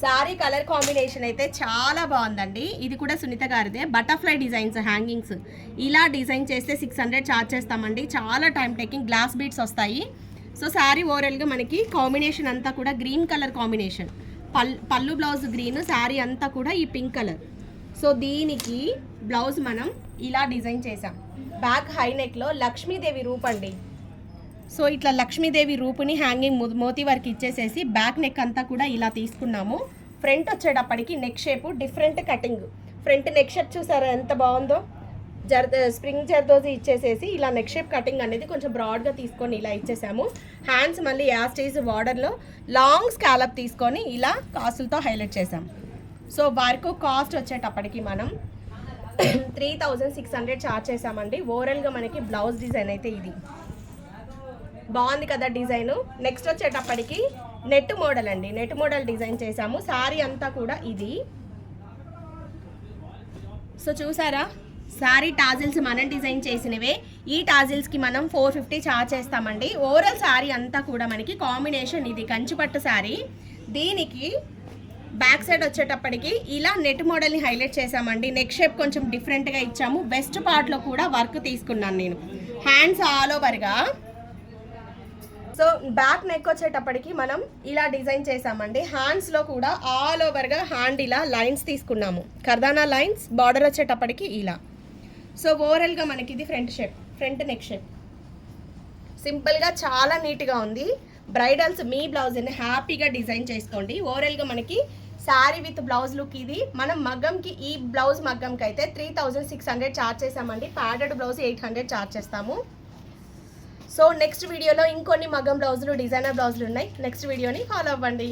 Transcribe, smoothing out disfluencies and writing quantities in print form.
Sorry colour combination అయితే చాలా బాగుందండి. ఇది కూడా సునీత గారిదే. బటర్ఫ్లై డిజైన్స్ హ్యాంగింగ్స్ ఇలా డిజైన్ చేస్తే 600 ఛార్జ్ చేస్తామండి. చాలా టైం టేకింగ్. గ్లాస్ బీడ్స్ వస్తాయి. సో శారీ ఓవరాల్గా మనకి కాంబినేషన్ అంతా కూడా గ్రీన్ కలర్ కాంబినేషన్. పళ్ళు బ్లౌజ్ గ్రీన్, శారీ అంతా కూడా ఈ పింక్ కలర్. సో దీనికి బ్లౌజ్ మనం ఇలా డిజైన్ చేసాం. బ్యాక్ హై నెక్లో లక్ష్మీదేవి రూప్ అండి. సో ఇట్లా లక్ష్మీదేవి రూపుని హ్యాంగింగ్ మోతీ వర్క్ ఇచ్చేసేసి బ్యాక్ నెక్ అంతా కూడా ఇలా తీసుకున్నాము. ఫ్రంట్ వచ్చేటప్పటికి neck shape different cutting. Front neck shape చూసారా ఎంత బాగుందో. స్ప్రింగ్ జర్దోజీ ఇచ్చేసేసి ఇలా నెక్ షేప్ కటింగ్ అనేది కొంచెం బ్రాడ్గా తీసుకొని ఇలా ఇచ్చేసాము. హ్యాండ్స్ మళ్ళీ యాస్టేజ్ బార్డర్లో లాంగ్ స్కాలప్ తీసుకొని ఇలా కాసులతో హైలైట్ చేసాం. సో వర్క్ కాస్ట్ వచ్చేటప్పటికి మనం 3600 ఛార్జ్ చేసామండి. ఓవరాల్గా మనకి బ్లౌజ్ డిజైన్ అయితే ఇది బాగుంది కదా డిజైన్. నెక్స్ట్ వచ్చేటప్పటికి నెట్ మోడల్ అండి. నెట్ మోడల్ డిజైన్ చేసాము. శారీ అంతా కూడా ఇది. సో చూసారా, శారీ టాజిల్స్ మనం డిజైన్ చేసినవే. ఈ టాజిల్స్కి మనం 450 ఛార్జ్ చేస్తామండి. ఓవరాల్ శారీ అంతా కూడా మనకి కాంబినేషన్ ఇది కంచిపట్టు శారీ. దీనికి బ్యాక్ సైడ్ వచ్చేటప్పటికి ఇలా నెట్ మోడల్ని హైలైట్ చేసామండి. నెక్ షేప్ కొంచెం డిఫరెంట్గా ఇచ్చాము. వెస్ట్ పార్ట్లో కూడా వర్క్ తీసుకున్నాను నేను. హ్యాండ్స్ ఆల్ ఓవర్గా. సో బ్యాక్ నెక్ వచ్చేటప్పటికి మనం ఇలా డిజైన్ చేసామండి. హ్యాండ్స్లో కూడా ఆల్ ఓవర్గా హ్యాండ్ ఇలా లైన్స్ తీసుకున్నాము. కర్దానా లైన్స్. బార్డర్ వచ్చేటప్పటికి ఇలా. సో ఓవరాల్గా మనకి ఇది front shape, front neck shape. సింపుల్గా చాలా నీట్గా ఉంది. బ్రైడల్స్ మీ బ్లౌజ్ని హ్యాపీగా డిజైన్ చేసుకోండి. ఓవరాల్గా మనకి శారీ విత్ బ్లౌజ్ లుక్ ఇది. మనం మగ్గంకి ఈ బ్లౌజ్ మగ్గంకి అయితే 3600 ఛార్జ్ చేసామండి. ప్యాడెడ్ బ్లౌజ్ 800 ఛార్జ్ చేస్తాము. సో నెక్స్ట్ వీడియోలో ఇంకొన్ని మగ్గం బ్లౌజులు, డిజైనర్ బ్లౌజులు ఉన్నాయి. నెక్స్ట్ వీడియోని ఫాలో అవ్వండి.